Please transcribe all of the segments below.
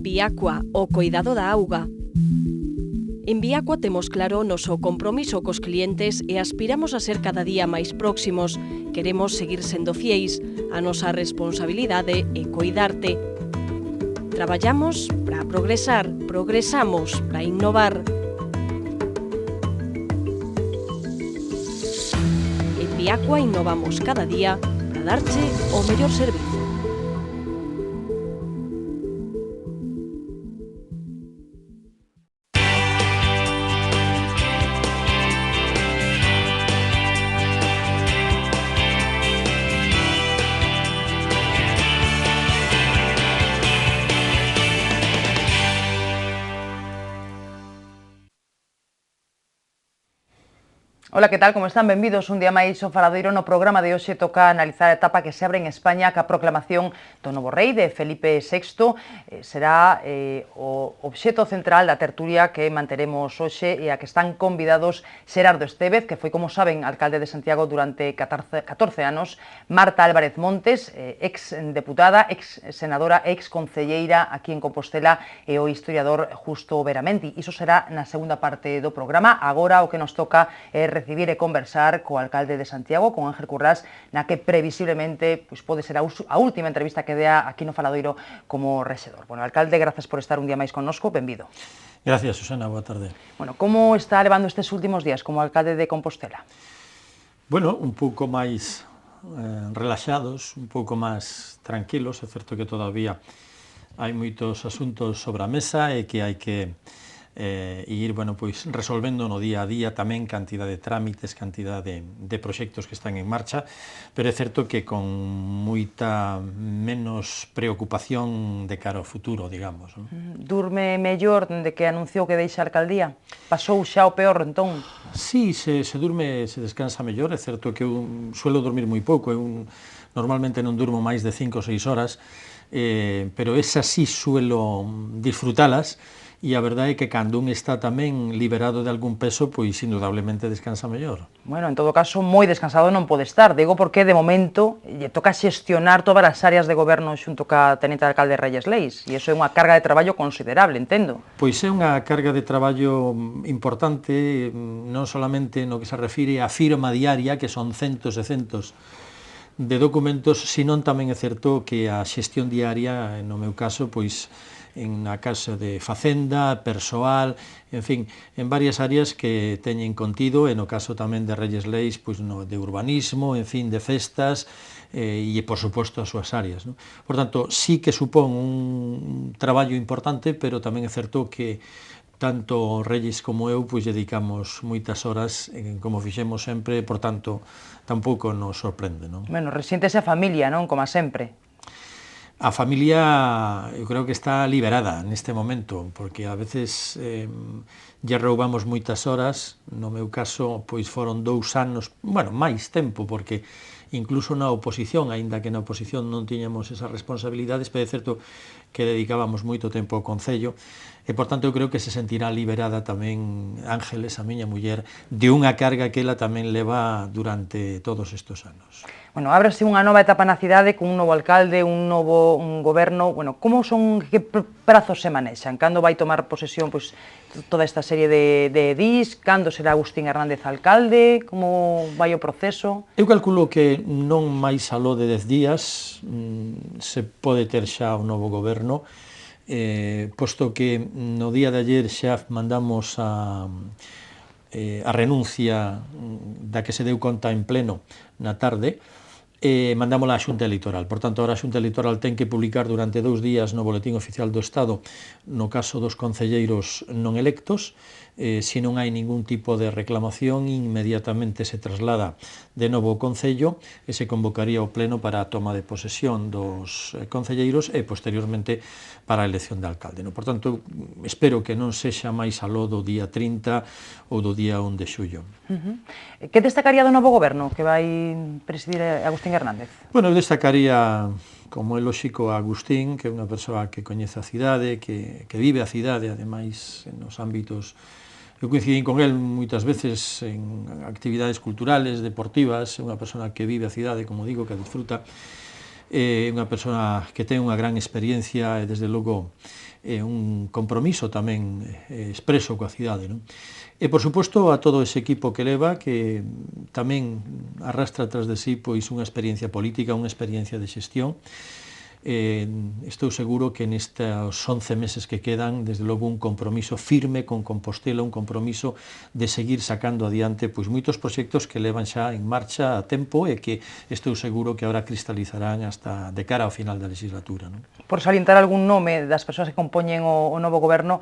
Biacua, o coidado da auga. En Biacua temos claro o noso compromiso cos clientes e aspiramos a ser cada día máis próximos. Queremos seguir sendo fieis. A nosa responsabilidade é coidarte. Traballamos para progresar, progresamos para innovar. En Biacua innovamos cada día para darche o mellor servizo. Ola, que tal? Como están? Benvidos un día máis ao Faladoiro. No programa de hoxe toca analizar a etapa que se abre en España ca proclamación do novo rei de Felipe VI. Será o obxeto central da tertulia que manteremos hoxe e a que están convidados Xerardo Estévez, que foi, como saben, alcalde de Santiago durante 14 anos, Marta Álvarez Montes, ex deputada, ex senadora, ex concelleira aquí en Compostela, e o historiador Justo Veramenti. Iso será na segunda parte do programa. Agora o que nos toca é recibir e conversar co alcalde de Santiago, con Ángel Currás, na que previsiblemente pode ser a última entrevista que dea aquí no Faladoiro como rexedor. Bueno, alcalde, grazas por estar un día máis connosco, benvido. Gracias, Susana, boa tarde. Bueno, como está levando estes últimos días como alcalde de Compostela? Bueno, un pouco máis relaxados, un pouco máis tranquilos. É certo que todavía hai moitos asuntos sobre a mesa e que hai que ir, bueno, pois resolvendo no día a día tamén cantidad de trámites, cantidad de proxectos que están en marcha, pero é certo que con moita menos preocupación de cara ao futuro, digamos. Durme mellor dende que anunciou que deixa a alcaldía? Pasou xa o peor, entón? Sí, se durme, se descansa mellor. É certo que eu suelo dormir moi pouco, eu normalmente non durmo máis de 5 ou 6 horas, pero esas sí suelo disfrutalas. E a verdade é que cando un está tamén liberado de algún peso, pois indudablemente descansa mellor. Bueno, en todo caso, moi descansado non pode estar. Digo porque, de momento, lle toca xestionar todas as áreas de goberno xunto ca tenente alcalde Reyes Leis. E iso é unha carga de traballo considerable, entendo. Pois é unha carga de traballo importante, non solamente no que se refire á firma diaria, que son centos e centos de documentos, senón tamén é certo que a xestión diaria, no meu caso, pois en a casa de facenda, persoal, en fin, en varias áreas que teñen contido, e no caso tamén de Reyes Leis, pois no de urbanismo, en fin, de festas, e, por suposto, as súas áreas, non? Por tanto, sí que supón un traballo importante, pero tamén é certo que tanto Reyes como eu pois dedicamos moitas horas, como fixemos sempre, por tanto, tampouco nos sorprende, non? Bueno, resíntese a familia, non? Como sempre. A familia, eu creo que está liberada neste momento, porque a veces lle roubamos moitas horas. No meu caso, pois foron 2 anos, bueno, máis tempo, porque incluso na oposición, aínda que na oposición non tiñamos esas responsabilidades, pero é certo que dedicábamos moito tempo ao Concello, e, por tanto, eu creo que se sentirá liberada tamén Ángeles, a miña muller, de unha carga que ela tamén leva durante todos estes anos. Bueno, ábrese unha nova etapa na cidade con un novo alcalde, un goberno. Bueno, como son, que prazos se manexan? Cando vai tomar posesión pois toda esta serie de edís? Cando será Agustín Hernández alcalde? Como vai o proceso? Eu calculo que non máis aló de 10 días se pode ter xa un novo goberno, posto que no día de ayer xa mandamos a renuncia da que se deu conta en pleno na tarde, mandámola á Xunta Electoral. Por tanto, ahora a Xunta Electoral ten que publicar durante 2 días no Boletín Oficial do Estado, no caso dos concelleiros non electos. Se non hai ningún tipo de reclamación, inmediatamente se traslada de novo ao Concello e se convocaría o pleno para a toma de posesión dos concelleiros e, posteriormente, para a elección de alcalde. Por tanto, espero que non sexa máis aló do día 30 ou do día 1 de xullo. Que destacaría do novo goberno que vai presidir Agustín Hernández? Bueno, eu destacaría, como é lóxico, a Agustín, que é unha persoa que coñece a cidade, que vive a cidade, ademais, nos ámbitos. Eu coincidín con el moitas veces en actividades culturales, deportivas. É unha persoa que vive a cidade, como digo, que disfruta. unha persoa que ten unha gran experiencia e, desde logo, un compromiso tamén expreso coa cidade, non? E, por suposto, a todo ese equipo que leva, que tamén arrastra tras de sí pois unha experiencia política, unha experiencia de xestión. Estou seguro que nestes 11 meses que quedan, desde logo, un compromiso firme con Compostela, un compromiso de seguir sacando adiante pois moitos proxectos que levan xa en marcha a tempo e que estou seguro que agora cristalizarán hasta de cara ao final da legislatura, non? Por salientar algún nome das persoas que compoñen o novo goberno,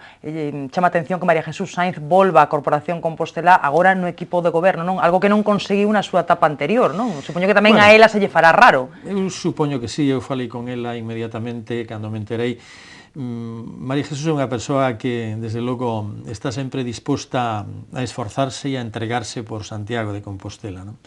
chama a atención que María Jesús Sainz volva á Corporación Compostela agora no equipo de goberno, non? Algo que non conseguiu na súa etapa anterior, non? Supoño que tamén a ela se lle fará raro. Eu supoño que sí, eu falei con ela inmediatamente cando me enterei. María Jesús é unha persoa que, desde logo, está sempre disposta a esforzarse e a entregarse por Santiago de Compostela, non?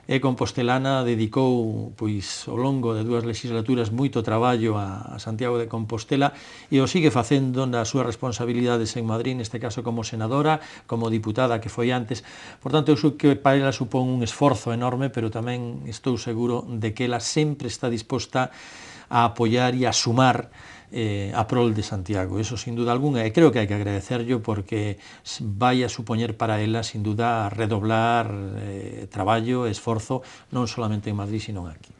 É compostelana, dedicou pois ao longo de 2 legislaturas moito traballo a Santiago de Compostela e o sigue facendo nas súas responsabilidades en Madrid, neste caso como senadora, como diputada que foi antes. Por tanto, eu sei que para ela supón un esforzo enorme, pero tamén estou seguro de que ela sempre está disposta a apoiar e a sumar a prol de Santiago. Eso, sin duda alguna, e creo que hai que agradecerlo porque vai a supoñer para ela, sin duda, redoblar traballo e esforzo, non solamente en Madrid, sino aquí.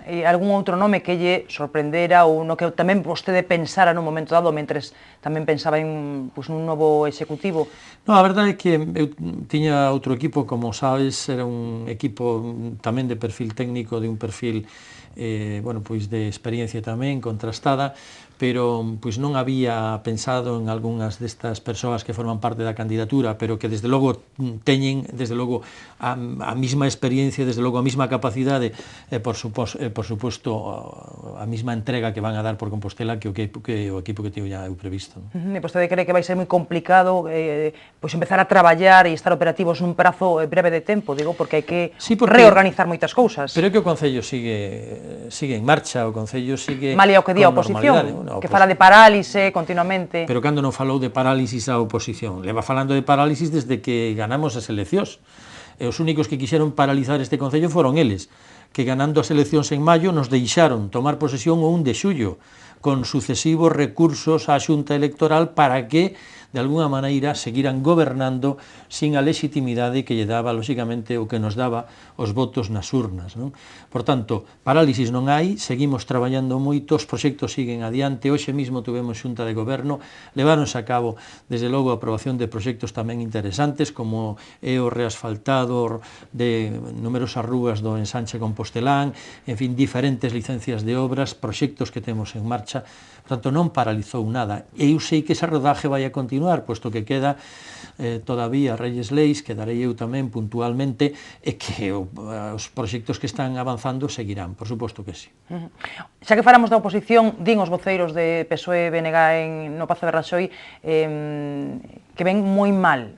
E algún outro nome que lle sorprendera ou no que tamén vostede pensara nun momento dado, mentres tamén pensaba en nun novo executivo? No, a verdade é que eu tiña outro equipo, como sabes, era un equipo tamén de perfil técnico, de un perfil pois de experiencia tamén contrastada, pero pois non había pensado en algunhas destas persoas que forman parte da candidatura, pero que desde logo teñen, desde logo, a mesma experiencia, desde logo a mesma capacidade e, por suposto, a mesma entrega que van a dar por Compostela que o equipo que teño ya eu previsto. E vostede cree que vai ser moi complicado pois empezar a traballar e estar operativos nun prazo breve de tempo, digo, porque hai que reorganizar moitas cousas. Pero é que o Concello sigue en marcha, o Concello sigue malia o que di a oposición, que fala de parálise continuamente. Pero cando non falou de parálisis a oposición? Leva falando de parálisis desde que ganamos as eleccións. E os únicos que quixeron paralizar este Concello foron eles, que ganando as eleccións en maio nos deixaron tomar posesión o 1 de xullo, con sucesivos recursos á Xunta Electoral para que, de alguna maneira, seguiran gobernando sin a legitimidade que lle daba, lóxicamente, o que nos daba os votos nas urnas, non? Por tanto, parálisis non hai, seguimos traballando moito, os proxectos siguen adiante, hoxe mesmo tuvemos xunta de goberno, leváronse a cabo, desde logo, a aprobación de proxectos tamén interesantes, como é o reasfaltado de numerosas rúas do ensanche Compostelán, en fin, diferentes licencias de obras, proxectos que temos en marcha. Por tanto, non paralizou nada. E eu sei que esa rodaje vai a continuar, posto que queda todavía Reyes Leis, quedarei eu tamén puntualmente, e que os proxectos que están avanzando seguirán, por suposto que sí. Xa que falamos da oposición, din os voceiros de PSOE e BNG no Pazo de Raxoi que ven moi mal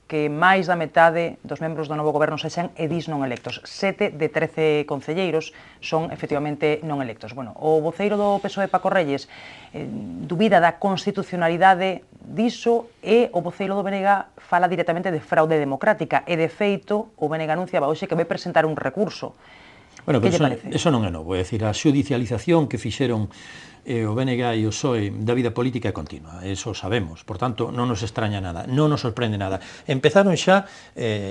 que máis da metade dos membros do novo goberno sexan edís non electos. 7 de 13 concelleiros son efectivamente non electos. Bueno, o voceiro do PSOE, Paco Reyes, dubida da constitucionalidade diso e o voceiro do BNG fala directamente de fraude democrática e, de feito, o BNG anunciaba hoxe que vai presentar un recurso. Bueno, pero eso non é novo, é dicir, a xudicialización que fixeron o BNG e o PSOE da vida política é continua, eso sabemos, por tanto, non nos extraña nada, non nos sorprende nada. Empezaron xa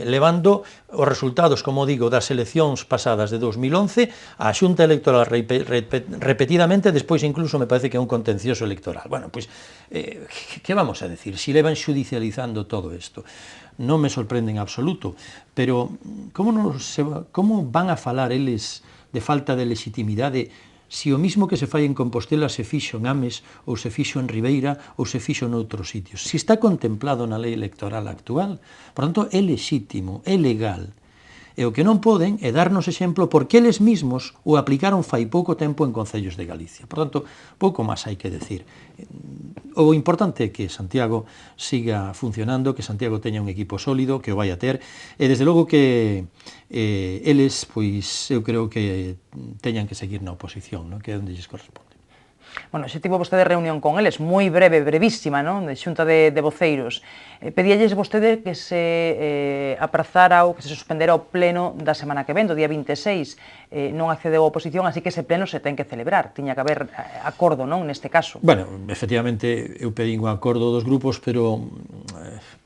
levando os resultados, como digo, das eleccións pasadas de 2011 á Xunta Electoral repetidamente, despois incluso me parece que é un contencioso electoral. Bueno, pois, que vamos a decir? Si levan xudicializando todo isto, non me sorprende en absoluto, pero como van a falar eles de falta de legitimidade si o mismo que se fai en Compostela se fixo en Ames, ou se fixo en Ribeira, ou se fixo noutros sitios? Si está contemplado na lei electoral actual, por tanto, é lexítimo, é legal. E o que non poden é darnos exemplo porque eles mismos o aplicaron fai pouco tempo en concellos de Galicia. Por tanto, pouco máis hai que decir. O importante é que Santiago siga funcionando, que Santiago teña un equipo sólido, que o vai a ter, e desde logo que eles, pois, eu creo que teñan que seguir na oposición, non? Que é onde lles corresponde. Bueno, xe tivo vostede reunión con eles, moi breve, brevísima, non? De xunta de voceiros. Pedíalles vostede que se aprazara ou que se suspendera o pleno da semana que ven, do día 26. Non accedeu a oposición, así que ese pleno se ten que celebrar. Tiña que haber acordo, non, neste caso. Bueno, efectivamente, eu pedín o acordo dos grupos, pero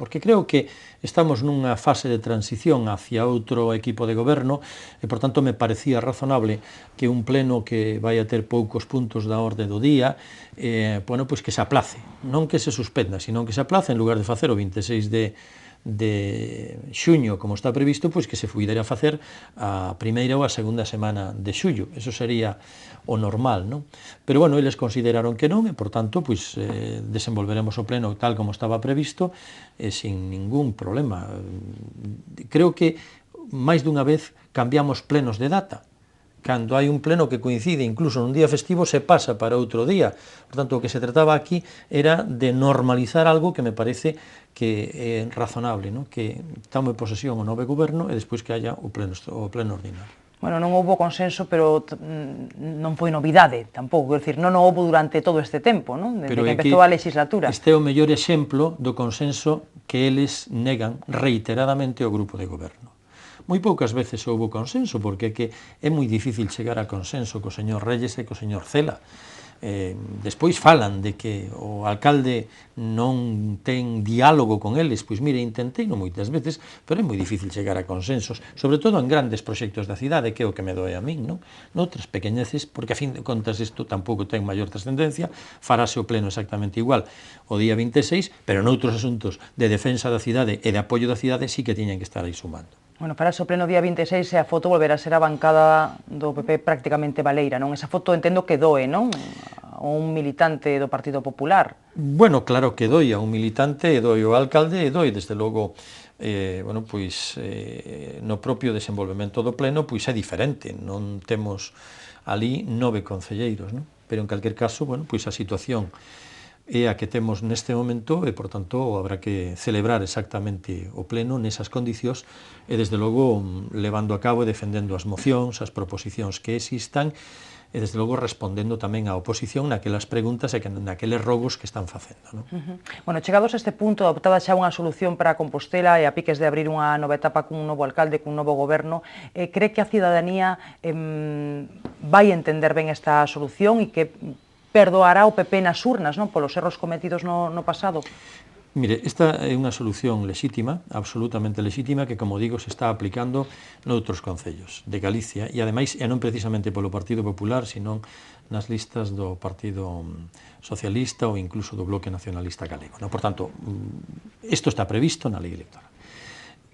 porque creo que estamos nunha fase de transición hacia outro equipo de goberno e, por tanto, me parecía razonable que un pleno que vai a ter poucos puntos da orde do día, bueno, pois que se aplace, non que se suspenda, sino que se aplace en lugar de facer o 26 de xuño, como está previsto, pois que se puidera facer a primeira ou a segunda semana de xullo. Eso sería o normal, non? Pero, bueno, eles consideraron que non, e, por tanto, pois, desenvolveremos o pleno tal como estaba previsto, sin ningún problema. Creo que máis dunha vez cambiamos plenos de data. Cando hai un pleno que coincide incluso nun día festivo, se pasa para outro día. Por tanto, o que se trataba aquí era de normalizar algo que me parece que é razonable, ¿no? Que tome posesión o novo goberno e despois que haya o pleno ordinario. Bueno, non houbo consenso, pero non foi novidade tampouco, quer dizer, non houbo durante todo este tempo, non? Desde que empezou a legislatura. Este é o mellor exemplo do consenso que eles negan reiteradamente ao grupo de goberno. Moi poucas veces houbo consenso, porque é moi difícil chegar a consenso co señor Reyes e co señor Cela. Despois falan de que o alcalde non ten diálogo con eles, pois mire, intentei non moitas veces, pero é moi difícil chegar a consensos, sobre todo en grandes proxectos da cidade, que é o que me doe a min, non? Noutras pequeñeces, porque a fin de contas isto tampouco ten maior trascendencia, farase o pleno exactamente igual o día 26, pero noutros asuntos de defensa da cidade e de apoio da cidade sí que tiñen que estar aí sumando. Bueno, farase o pleno día 26 e a foto volverá a ser a bancada do PP prácticamente baleira, non? Esa foto entendo que doe, non? A un militante do Partido Popular. Bueno, claro que doi a un militante, e doi ao alcalde, e doi, desde logo, bueno, pois, no propio desenvolvemento do pleno, pois é diferente, non temos ali 9 concelleiros, non? Pero en calquer caso, bueno, pois a situación é a que temos neste momento e, por tanto, habrá que celebrar exactamente o pleno nesas condicións e, desde logo, levando a cabo e defendendo as mocións, as proposicións que existan e, desde logo, respondendo tamén á oposición naquelas preguntas e naqueles rogos que están facendo, non? Bueno, chegados a este punto, adoptada xa unha solución para Compostela e a piques de abrir unha nova etapa cun novo alcalde, cun novo goberno, cree que a cidadanía vai entender ben esta solución e que perdoará o PP nas urnas, non, polos erros cometidos no pasado? Mire, esta é unha solución lexítima, absolutamente lexítima, que, como digo, se está aplicando noutros concellos de Galicia e, ademais, non precisamente polo Partido Popular, sino nas listas do Partido Socialista ou incluso do Bloque Nacionalista Galego. Por tanto, isto está previsto na lei electoral.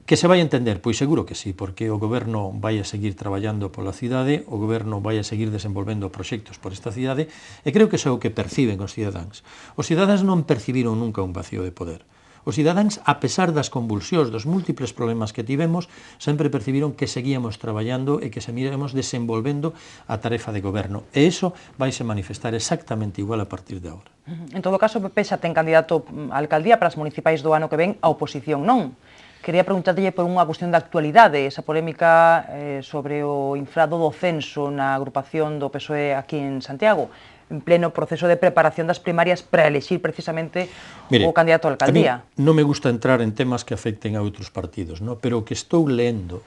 Que se vai entender? Pois seguro que sí, porque o goberno vai a seguir traballando pola cidade, o goberno vai a seguir desenvolvendo proxectos por esta cidade, e creo que iso é o que perciben os cidadáns. Os cidadáns non percibiron nunca un vacío de poder. Os cidadáns, a pesar das convulsións, dos múltiples problemas que tivemos, sempre percibiron que seguíamos traballando e que seguíamos desenvolvendo a tarefa de goberno. E iso vai se manifestar exactamente igual a partir de agora. En todo caso, o PP xa ten candidato a alcaldía para as municipais do ano que ven, a oposición non. Quería preguntarlle por unha cuestión de actualidade, esa polémica sobre o infrado do censo na agrupación do PSOE aquí en Santiago, en pleno proceso de preparación das primarias para elexir precisamente o candidato a alcaldía. A mí non me gusta entrar en temas que afecten a outros partidos, ¿no? Pero o que estou lendo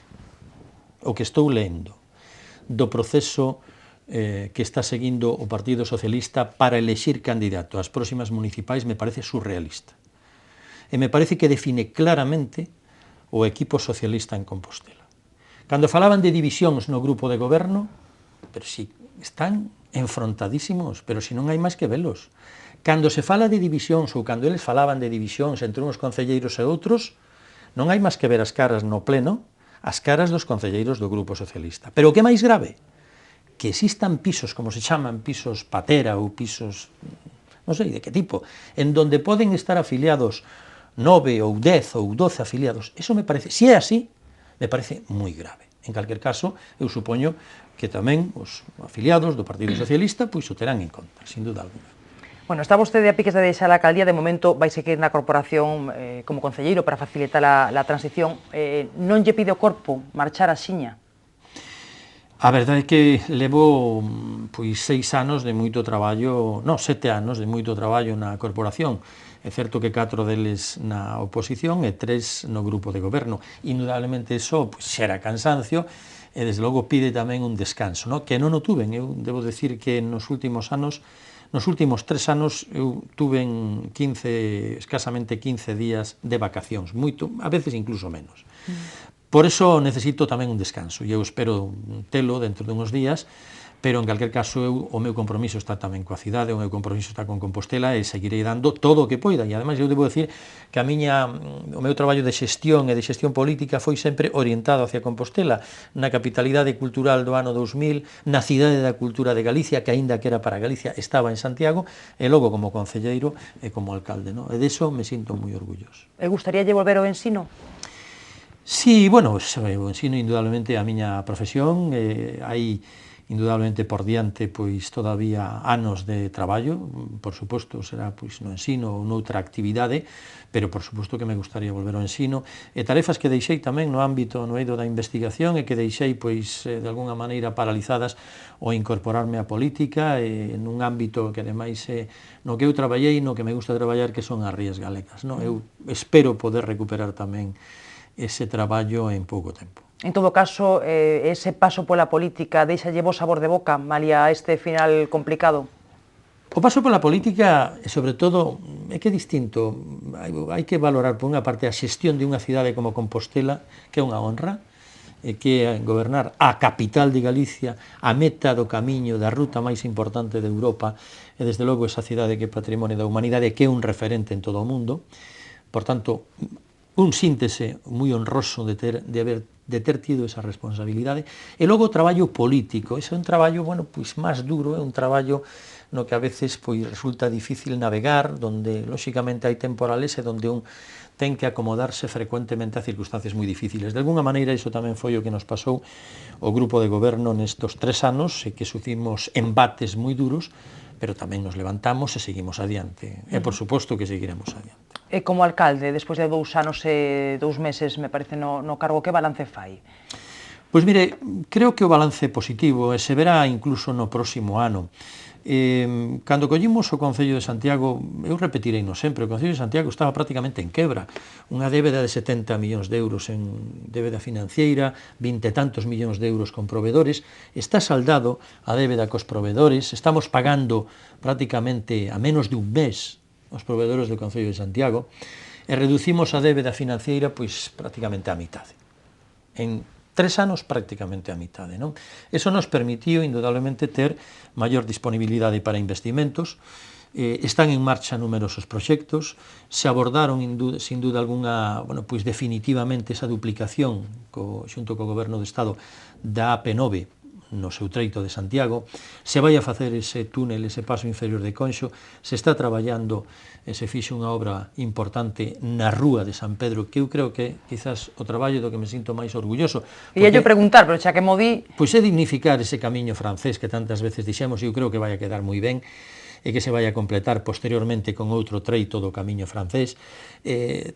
do proceso que está seguindo o Partido Socialista para elexir candidato ás próximas municipais me parece surrealista. E me parece que define claramente o equipo socialista en Compostela. Cando falaban de divisións no grupo de goberno, pero si están enfrontadísimos, pero si non hai máis que velos. Cando se fala de divisións ou cando eles falaban de divisións entre uns concelleiros e outros, non hai máis que ver as caras no pleno, as caras dos concelleiros do grupo socialista. Pero o que é máis grave, que existan pisos, como se chaman, pisos patera ou pisos, non sei de que tipo, en donde poden estar afiliados 9 ou 10 ou 12 afiliados, eso me parece, se é así, me parece moi grave. En calquer caso, eu supoño que tamén os afiliados do Partido Socialista pois o terán en conta, sin duda alguna. Bueno, está vostede a piques de deixar a alcaldía, de momento vai seguir na corporación como concelleiro para facilitar a transición. Non lle pide o corpo marchar a Xiña? A verdade é que levo pois 6 anos de moito traballo, non, 7 anos de moito traballo na corporación. É certo que 4 deles na oposición e 3 no grupo de goberno. Indudablemente iso pois, xera cansancio e desde logo pide tamén un descanso, no? Que non o tuven. Eu debo decir que nos últimos 3 anos eu tuven escasamente 15 días de vacacións, moito, a veces incluso menos. Por eso necesito tamén un descanso e eu espero telo dentro de uns días, pero en calquer caso o meu compromiso está tamén coa cidade, o meu compromiso está con Compostela e seguirei dando todo o que poida. E ademais eu debo decir que o meu traballo de xestión e de xestión política foi sempre orientado hacia Compostela, na capitalidade cultural do ano 2000, na cidade da cultura de Galicia, que aínda que era para Galicia estaba en Santiago, e logo como concelleiro e como alcalde, no? E deso me sinto moi orgulloso. E gustaríalle volver ao ensino? Sí, bueno, o ensino indudablemente a miña profesión, hai indudablemente por diante pois todavía anos de traballo, por suposto será pois no ensino ou noutra actividade, pero por suposto que me gustaría volver ao ensino, e tarefas que deixei tamén no eido da investigación e que deixei pois de alguna maneira paralizadas ao incorporarme á política nun ámbito que ademais no que eu traballei, no que me gusta traballar, que son as Rías Galegas, no? Eu espero poder recuperar tamén ese traballo en pouco tempo. En todo caso, ese paso pola política deixalle bo sabor de boca malia este final complicado? O paso pola política, e sobre todo, é que é distinto. Hai que valorar, por unha parte, a xestión de unha cidade como Compostela, que é unha honra, que é gobernar a capital de Galicia, a meta do camiño da ruta máis importante de Europa, e desde logo esa cidade que é patrimonio da humanidade, que é un referente en todo o mundo. Por tanto, un síntese moi honroso de ter tido esa responsabilidade. E logo o traballo político, ese é un traballo, bueno, pois máis duro, é un traballo no que a veces pois resulta difícil navegar, donde lóxicamente hai temporales e donde un ten que acomodarse frecuentemente a circunstancias moi difíciles. De alguna maneira, iso tamén foi o que nos pasou o grupo de goberno nestos 3 anos, e que sufrimos embates moi duros, pero tamén nos levantamos e seguimos adiante. E, por suposto, que seguiremos adiante. E como alcalde, despois de 2 anos e 2 meses, me parece, no cargo, que balance fai? Pois mire, creo que o balance é positivo e se verá incluso no próximo ano. Cando collimos o Concello de Santiago, eu repetirei-no sempre, o Concello de Santiago estaba prácticamente en quebra, unha débeda de 70 millóns de euros en débeda financiera, 20 e tantos millóns de euros con provedores, está saldado a débeda cos provedores, estamos pagando prácticamente a menos de un mes os provedores do Concello de Santiago, e reducimos a débeda financiera pois prácticamente a mitade. En 3 anos prácticamente a mitade, non? Eso nos permitiu indudablemente ter maior disponibilidade para investimentos, están en marcha numerosos proxectos, se abordaron sin duda alguna, bueno, pois definitivamente esa duplicación xunto co Goberno do Estado da AP9 no seu treito de Santiago, se vai a facer ese túnel, ese paso inferior de Conxo, se está traballando e se fixe unha obra importante na rúa de San Pedro, que eu creo que quizás o traballo do que me sinto máis orgulloso. Ia yo preguntar, pero xa que mo di... Pois é dignificar ese camiño francés que tantas veces dixemos, e eu creo que vai a quedar moi ben, e que se vai a completar posteriormente con outro treito do camiño francés.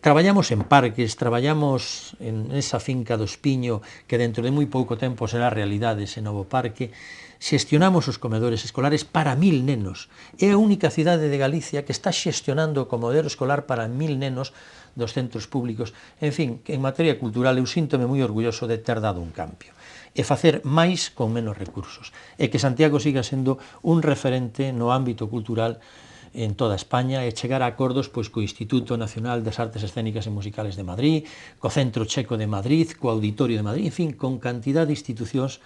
Traballamos en parques, traballamos en esa finca do Espiño, que dentro de moi pouco tempo será realidade ese novo parque. Xestionamos os comedores escolares para 1000 nenos. É a única cidade de Galicia que está xestionando o comedor escolar para 1000 nenos dos centros públicos. En fin, en materia cultural eu síntome moi orgulloso de ter dado un cambio e facer máis con menos recursos, e que Santiago siga sendo un referente no ámbito cultural en toda España, e chegar a acordos pois co Instituto Nacional das Artes Escénicas e Musicales de Madrid, co Centro Checo de Madrid, co Auditorio de Madrid, en fin, con cantidad de institucións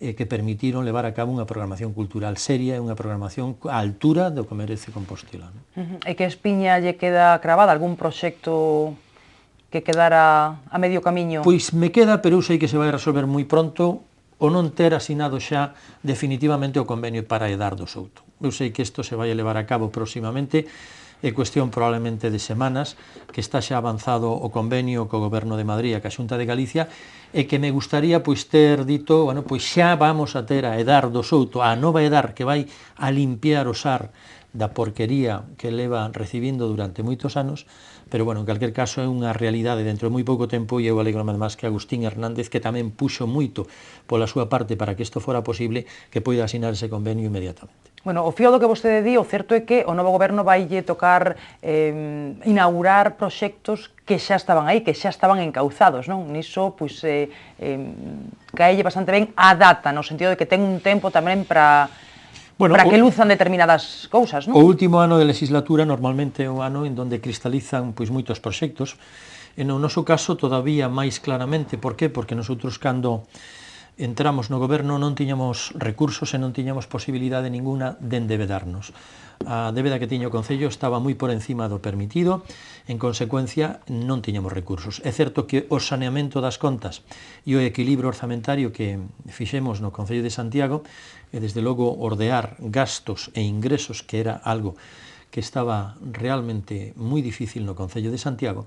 que permitiron levar a cabo unha programación cultural seria e unha programación á altura do que merece Compostela. E que Espiña lle queda cravada algún proxecto que quedara a medio camiño? Pois me queda, pero eu sei que se vai resolver moi pronto, o non ter asinado xa definitivamente o convenio para Edar do Souto. Eu sei que isto se vai levar a cabo próximamente, é cuestión probablemente de semanas, que está xa avanzado o convenio co Goberno de Madrid e ca Xunta de Galicia, e que me gustaría pois ter dito, bueno, pois xa vamos a ter a Edar do Souto, a nova Edar que vai a limpiar o SAR da porquería que leva recibindo durante moitos anos, pero, bueno, en calquer caso é unha realidade dentro de moi pouco tempo e eu alegro máis que Agustín Hernández, que tamén puxo moito pola súa parte para que isto fora posible, que poida asinar ese convenio inmediatamente. Bueno, o fío do que vostede di, o certo é que o novo goberno vaille tocar inaugurar proxectos que xa estaban aí, que xa estaban encauzados, non? Niso, pois, caelle bastante ben a data, no sentido de que ten un tempo tamén para que luzan determinadas cousas, non? O último ano de legislatura normalmente é o ano en donde cristalizan pois moitos proxectos. En o noso caso todavía máis claramente, por qué? Porque nosotros cando entramos no goberno non tiñamos recursos e non tiñamos posibilidade ninguna de endebedarnos. A débeda que tiña o Concello estaba moi por encima do permitido, en consecuencia non tiñamos recursos. É certo que o saneamento das contas e o equilibrio orzamentario que fixemos no Concello de Santiago, e desde logo ordear gastos e ingresos, que era algo que estaba realmente moi difícil no Concello de Santiago,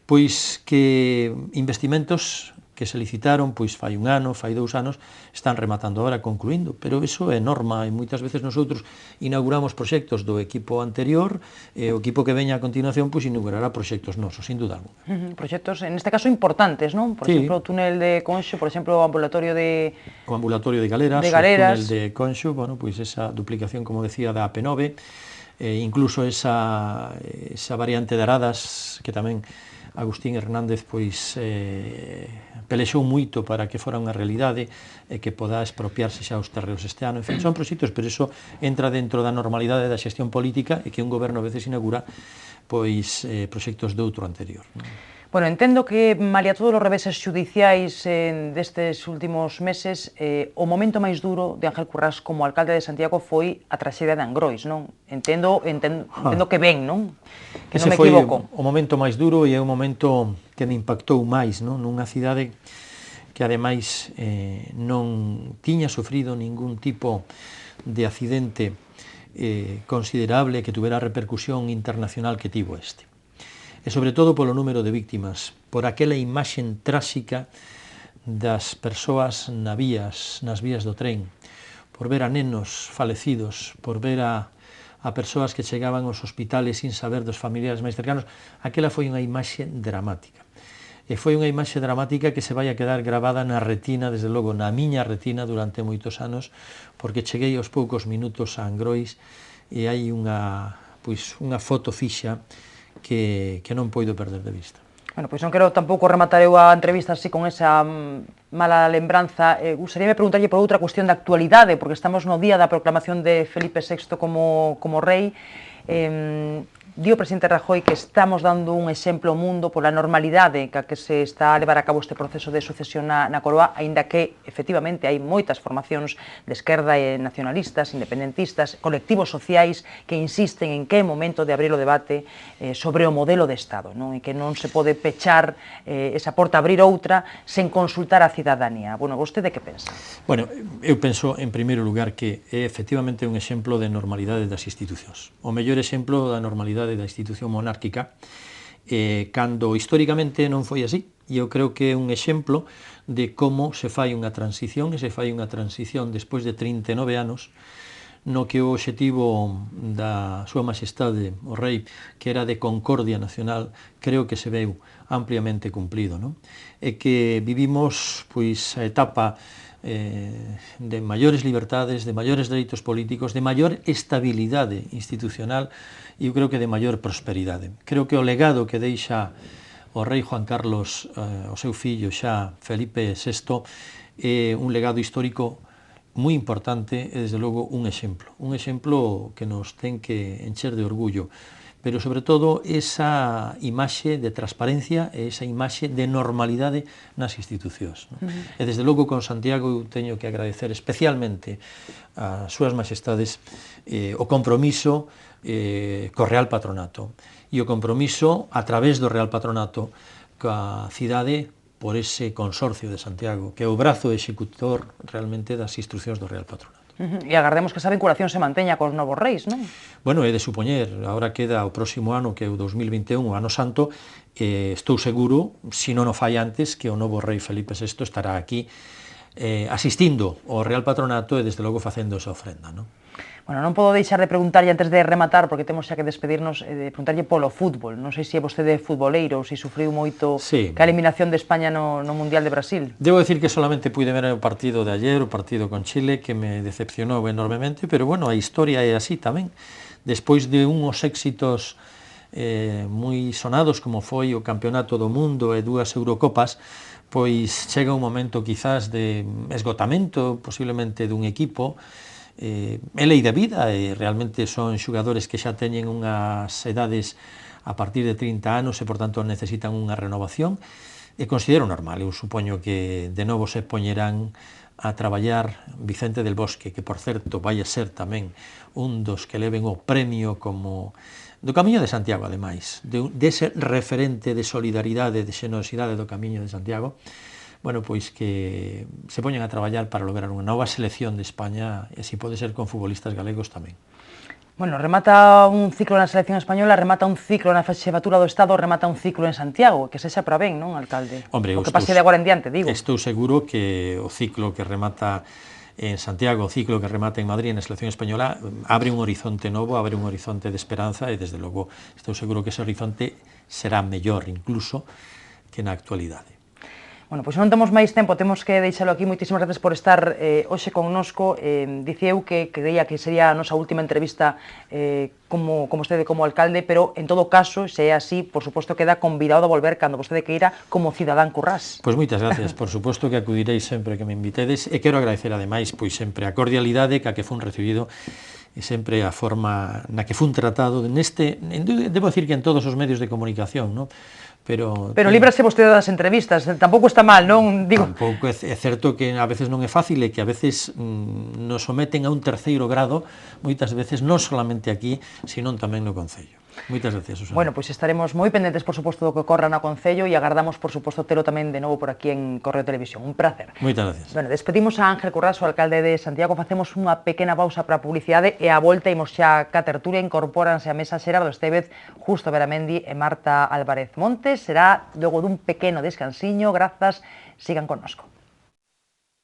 pois que investimentos que se licitaron pois fai un ano, fai 2 anos, están rematando agora, concluindo, pero iso é norma e moitas veces nosotros inauguramos proxectos do equipo anterior e o equipo que veña a continuación pois inaugurará proxectos nosos, sin duda alguna. Proxectos, en este caso, importantes, non? Por exemplo, o túnel de Conxo, por exemplo, o ambulatorio de... O ambulatorio de Galeras, o túnel de Conxo, bueno, pois esa duplicación, como decía, da AP9, incluso esa variante de Aradas, que tamén Agustín Hernández pois pelexou moito para que fora unha realidade e que poda expropiarse xa os terreos este ano. En fin, son proxectos, pero iso entra dentro da normalidade da xestión política e que un goberno a veces inaugura pois proxectos de outro anterior. Bueno, entendo que, malia todos os reveses xudiciais destes últimos meses, o momento máis duro de Ángel Currás como alcalde de Santiago foi a traxedia de Angrois, non? Entendo que ben, non? Que non me equivoco. Ese foi o momento máis duro e é o momento que me impactou máis, non? Nunha cidade que, ademais, non tiña sofrido ningún tipo de accidente considerable que tuvera a repercusión internacional que tivo este. E sobre todo polo número de víctimas, por aquela imaxen tráxica das persoas nas vías do tren, por ver a nenos falecidos, por ver a persoas que chegaban aos hospitales sin saber dos familiares máis cercanos, aquela foi unha imaxe dramática. E foi unha imaxe dramática que se vai a quedar gravada na retina, desde logo na miña retina durante moitos anos, porque cheguei aos poucos minutos a Angrois e hai unha foto fixa que non poido perder de vista. Bueno, pois non quero tampouco rematar eu a entrevista así con esa mala lembranza. Gustaríame preguntarlle por outra cuestión de actualidade, porque estamos no día da proclamación de Felipe VI como rei. Di o presidente Rajoy que estamos dando un exemplo ao mundo pola normalidade ca que se está a levar a cabo este proceso de sucesión na coroa, aínda que, efectivamente, hai moitas formacións de esquerda e nacionalistas, independentistas, colectivos sociais que insisten en que é momento de abrir o debate sobre o modelo de Estado, non? E que non se pode pechar esa porta, abrir outra, sen consultar a cidadanía. Bueno, vostede que pensa? Bueno, eu penso, en primeiro lugar, que é efectivamente un exemplo de normalidade das institucións. O mellor exemplo da normalidade da institución monárquica, cando históricamente non foi así. E eu creo que é un exemplo de como se fai unha transición, e se fai unha transición despois de 39 anos, no que o obxectivo da súa majestade, o rei, que era de concordia nacional, creo que se veu ampliamente cumplido, non? E que vivimos pois a etapa de maiores libertades, de maiores dereitos políticos, de maior estabilidade institucional e eu creo que de maior prosperidade. Creo que o legado que deixa o rei Juan Carlos, o seu fillo xa Felipe VI, é un legado histórico moi importante e, desde logo, un exemplo que nos ten que encher de orgullo, pero, sobre todo, esa imaxe de transparencia e esa imaxe de normalidade nas institucións. E, desde logo, con Santiago eu teño que agradecer especialmente ás súas majestades o compromiso co Real Patronato e o compromiso a través do Real Patronato coa cidade por ese consorcio de Santiago, que é o brazo executor realmente das instruccións do Real Patronato. E agardemos que esa vinculación se manteña cos novos reis, non? Bueno, é de supoñer, agora queda o próximo ano, que é o 2021, o ano santo, estou seguro, se non o fai antes, que o novo rei Felipe VI estará aquí asistindo ao Real Patronato e, desde logo, facendo esa ofrenda, non? Bueno, non podo deixar de preguntarlle antes de rematar, porque temos xa que despedirnos, de preguntarlle polo fútbol. Non sei se é vostede futboleiro ou se sufriu moito ca eliminación de España no Mundial de Brasil. Debo decir que solamente pude ver o partido de ayer, o partido con Chile, que me decepcionou enormemente, pero bueno, a historia é así tamén. Despois de uns éxitos moi sonados, como foi o Campeonato do Mundo e 2 Eurocopas, pois chega un momento quizás de esgotamento, posiblemente dun equipo. É lei da vida e realmente son xogadores que xa teñen unhas edades a partir de 30 anos e, por tanto, necesitan unha renovación e considero normal. Eu supoño que de novo se poñerán a traballar Vicente del Bosque, que, por certo, vai a ser tamén un dos que leven o premio como do Camiño de Santiago, ademais, dese referente de solidaridade, de xenerosidade do Camiño de Santiago. Bueno, pois que se poñen a traballar para lograr unha nova selección de España e, se pode ser, con futbolistas galegos tamén. Bueno, remata un ciclo na selección española, remata un ciclo na Xefatura do Estado, remata un ciclo en Santiago, que sexa para ben, non, alcalde? Hombre, o que pase de agora en diante, digo. Estou seguro que o ciclo que remata en Santiago, o ciclo que remata en Madrid na selección española, abre un horizonte novo, abre un horizonte de esperanza e, desde logo, estou seguro que ese horizonte será mellor incluso que na actualidade. Bueno, pois non temos máis tempo, temos que deixalo aquí. Moitísimas gracias por estar hoxe connosco. Dicía eu que creía que sería a nosa última entrevista como vostede como alcalde, pero en todo caso, se é así, por suposto, queda convidado a volver cando vostede queira como cidadán currás. Pois moitas gracias, por suposto que acudirei sempre que me invitedes e quero agradecer ademais pois sempre a cordialidade ca que fun recibido e sempre a forma na que fun tratado debo decir que en todos os medios de comunicación, non? Pero líbrase vostede das entrevistas, tampouco está mal, non? Digo... Tampouco é certo que a veces non é fácil e que a veces nos someten a un terceiro grado, moitas veces non solamente aquí, sino tamén no Concello. Moitas gracias, Susana. Bueno, pois estaremos moi pendentes, por suposto, do que ocorra no Concello e agardamos, por suposto, telo tamén de novo por aquí en Correo Televisión. Un placer. Moitas gracias. Bueno, despedimos a Ángel Currás, o alcalde de Santiago, facemos unha pequena pausa para a publicidade e a volta imos xa ca tertulia, incorpóranse á mesa Xerardo Estévez, Justo Beramendi e Marta Álvarez Montes. Será logo dun pequeno descansiño, grazas, sigan connosco.